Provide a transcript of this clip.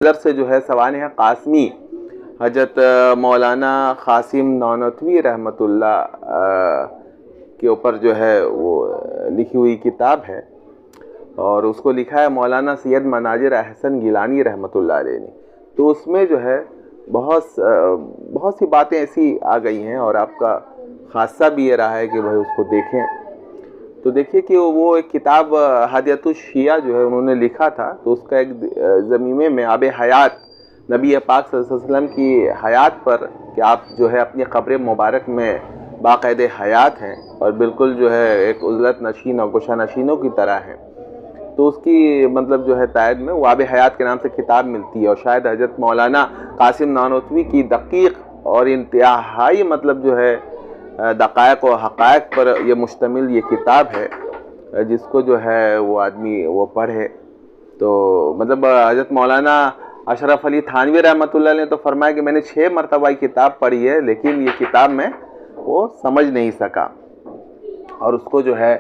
ادھر سے جو ہے سوال ہے قاسمی حضرت مولانا قاسم نانوتوی رحمۃ اللہ کے اوپر جو ہے وہ لکھی ہوئی کتاب ہے، اور اس کو لکھا ہے مولانا سید مناظر احسن گیلانی رحمۃ اللہ علیہ نے۔ تو اس میں جو ہے بہت سی باتیں ایسی آ گئی ہیں، اور آپ کا خاصہ بھی یہ رہا ہے کہ بھائی اس کو دیکھیں۔ تو دیکھیے کہ وہ ایک کتاب ہدیۃ الشیعہ جو ہے انہوں نے لکھا تھا، تو اس کا ایک ضمیمے میں آب حیات نبی پاک صلی اللہ علیہ وسلم کی حیات پر، کہ آپ جو ہے اپنی قبر مبارک میں باقاعدہ حیات ہیں اور بالکل جو ہے ایک عزلت نشین اور گوشہ نشینوں کی طرح ہیں، تو اس کی مطلب جو ہے تائید میں وہ آب حیات کے نام سے کتاب ملتی ہے، اور شاید حضرت مولانا قاسم نانوتوی کی دقیق اور انتہائی مطلب جو ہے دقائق و حقائق پر یہ مشتمل یہ کتاب ہے، جس کو جو ہے وہ آدمی وہ پڑھے تو مطلب حضرت مولانا اشرف علی تھانوی رحمۃ اللہ نے تو فرمایا کہ میں نے 6 مرتبہ یہ کتاب پڑھی ہے، لیکن یہ کتاب میں وہ سمجھ نہیں سکا، اور اس کو جو ہے